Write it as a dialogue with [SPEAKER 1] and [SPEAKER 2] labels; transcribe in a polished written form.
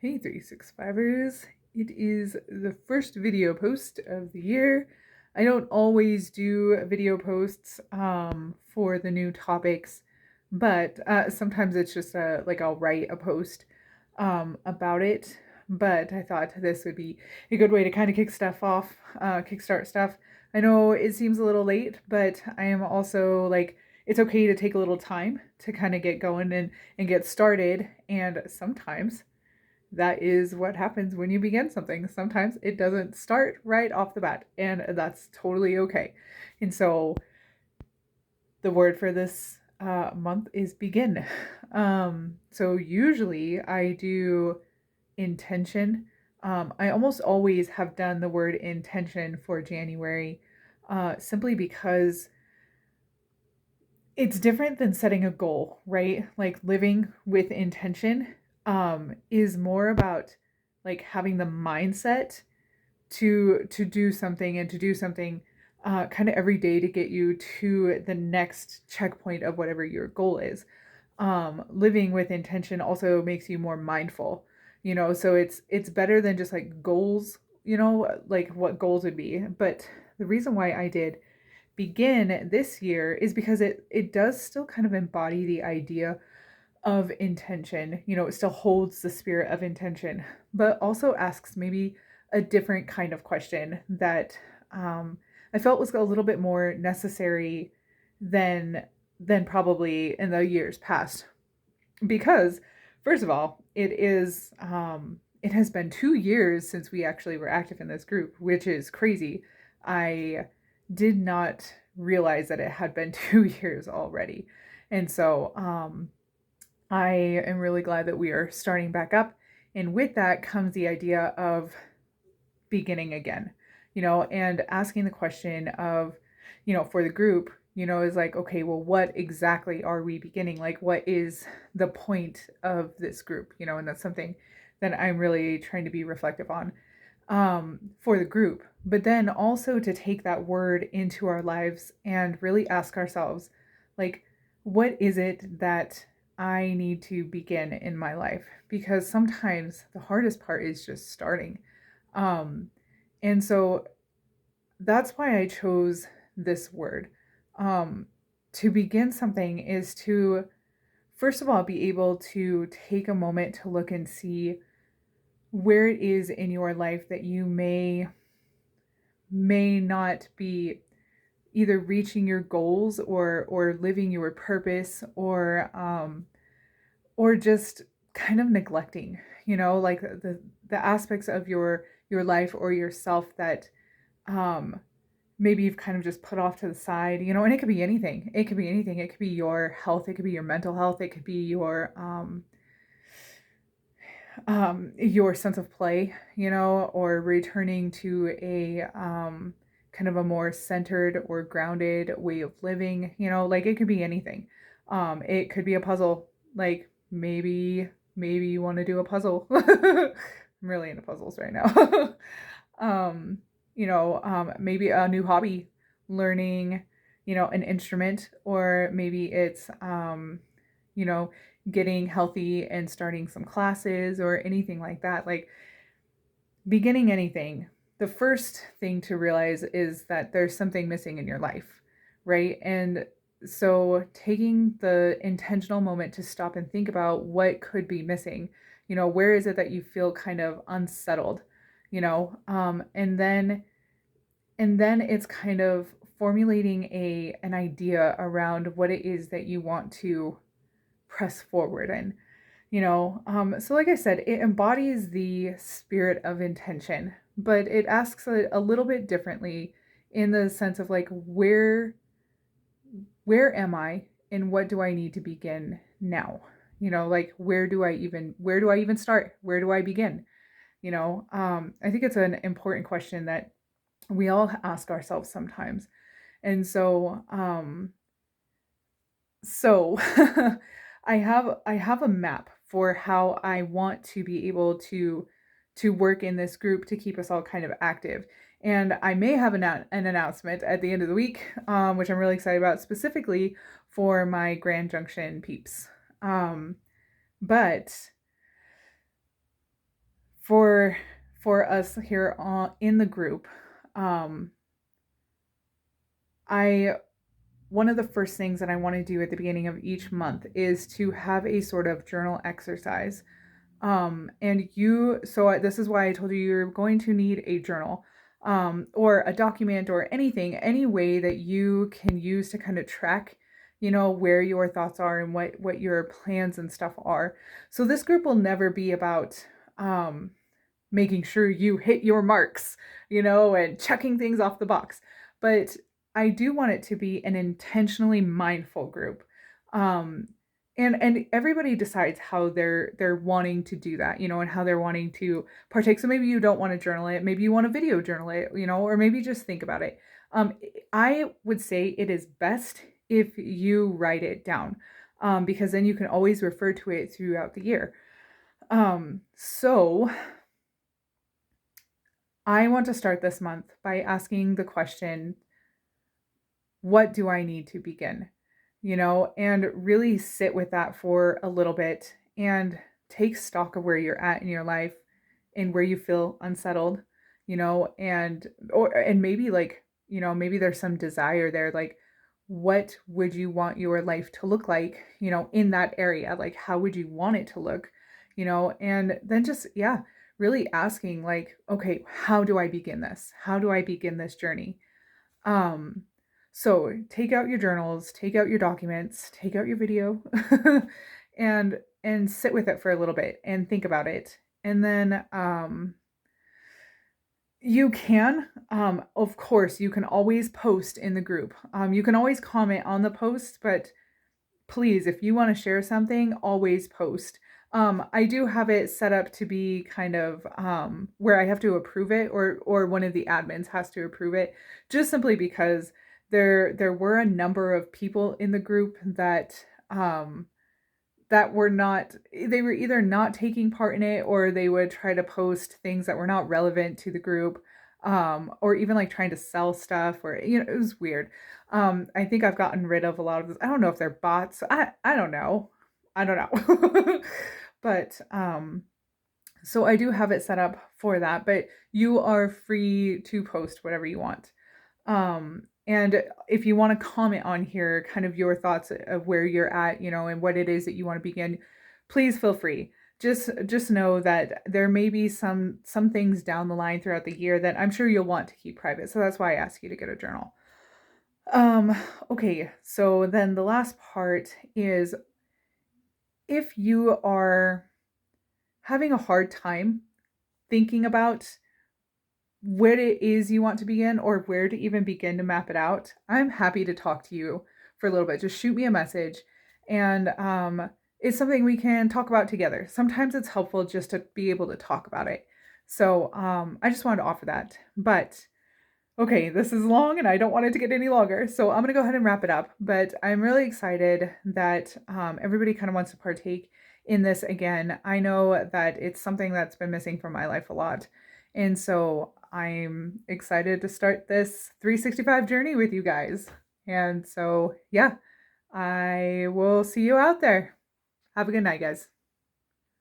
[SPEAKER 1] Hey 365ers, it is the first video post of the year. I don't always do video posts for the new topics, but sometimes it's just like I'll write a post about it. But I thought this would be a good way to kind of kick stuff off, kickstart stuff. I know it seems a little late, but I am also like, it's okay to take a little time to kind of get going and get started. And sometimes that is what happens when you begin something. Sometimes it doesn't start right off the bat, and that's totally okay. And so the word for this month is begin. So usually I do intention. I almost always have done the word intention for January, simply because it's different than setting a goal, right? Like living with intention is more about like having the mindset to do something and to do something kind of every day to get you to the next checkpoint of whatever your goal is. Living with intention also makes you more mindful, so it's better than just like goals, like what goals would be. But the reason why I did begin this year is because it does still kind of embody the idea of intention. It still holds the spirit of intention, but also asks maybe a different kind of question that I felt was a little bit more necessary than probably in the years past. Because first of all, it has been 2 years since we actually were active in this group, which is crazy. I did not realize that it had been 2 years already. And so I am really glad that we are starting back up. And with that comes the idea of beginning again, and asking the question of, for the group, is like, okay, well, what exactly are we beginning? Like, what is the point of this group? And that's something that I'm really trying to be reflective on for the group. But then also to take that word into our lives and really ask ourselves, like, what is it that I need to begin in my life? Because sometimes the hardest part is just starting. Um, and so that's why I chose this word. Um, to begin something is to, first of all, be able to take a moment to look and see where it is in your life that you may not be either reaching your goals or living your purpose, or just kind of neglecting, like the aspects of your life or yourself that um maybe you've kind of just put off to the side, and it could be anything. It could be anything. It could be your health, it could be your mental health, it could be your sense of play, or returning to a kind of a more centered or grounded way of living, like it could be anything. It could be a puzzle, like maybe you want to do a puzzle. I'm really into puzzles right now. um, maybe a new hobby, learning, an instrument, or maybe it's, you know, getting healthy and starting some classes or anything like that. Like beginning anything, the first thing to realize is that there's something missing in your life, right? And so taking the intentional moment to stop and think about what could be missing, where is it that you feel kind of unsettled, and then it's kind of formulating an idea around what it is that you want to press forward in. So like I said, it embodies the spirit of intention, but it asks a little bit differently in the sense of like, where am I and what do I need to begin now? Like where do I even start? Where do I begin? I think it's an important question that we all ask ourselves sometimes. And so I have a map for how I want to be able to work in this group to keep us all kind of active. And I may have an announcement at the end of the week, which I'm really excited about, specifically for my Grand Junction peeps. But for us here in the group, um, I one of the first things that I want to do at the beginning of each month is to have a sort of journal exercise. This is why I told you you're going to need a journal, or a document or anything, any way that you can use to kind of track, where your thoughts are and what your plans and stuff are. So this group will never be about, making sure you hit your marks, and checking things off the box. But I do want it to be an intentionally mindful group. Um, and everybody decides how they're wanting to do that, and how they're wanting to partake. So maybe you don't want to journal it, maybe you want to video journal it, or maybe just think about it. Um, I would say it is best if you write it down, because then you can always refer to it throughout the year. So I want to start this month by asking the question, what do I need to begin? And really sit with that for a little bit and take stock of where you're at in your life and where you feel unsettled, and maybe like, maybe there's some desire there, like what would you want your life to look like, in that area? Like how would you want it to look? And then just, yeah, really asking like, okay, how do I begin this? How do I begin this journey? Um, so take out your journals, take out your documents, take out your video, and sit with it for a little bit and think about it. And then you can, of course, you can always post in the group. You can always comment on the post, but please, if you want to share something, always post. I do have it set up to be kind of, where I have to approve it, or one of the admins has to approve it, just simply because there were a number of people in the group that were not, they were either not taking part in it, or they would try to post things that were not relevant to the group, or even like trying to sell stuff, or it was weird. I think I've gotten rid of a lot of this. I don't know if they're bots. I don't know. I don't know. But so I do have it set up for that, but you are free to post whatever you want. And if you want to comment on here, kind of your thoughts of where you're at, and what it is that you want to begin, please feel free. Just know that there may be some things down the line throughout the year that I'm sure you'll want to keep private. So that's why I ask you to get a journal. Okay, so then the last part is, if you are having a hard time thinking about what it is you want to begin, or where to even begin to map it out, I'm happy to talk to you for a little bit. Just shoot me a message, and it's something we can talk about together. Sometimes it's helpful just to be able to talk about it. So I just wanted to offer that. But okay, this is long and I don't want it to get any longer. So I'm going to go ahead and wrap it up. But I'm really excited that everybody kind of wants to partake in this again. I know that it's something that's been missing from my life a lot. And so I'm excited to start this 365 journey with you guys. And so, yeah, I will see you out there. Have a good night, guys.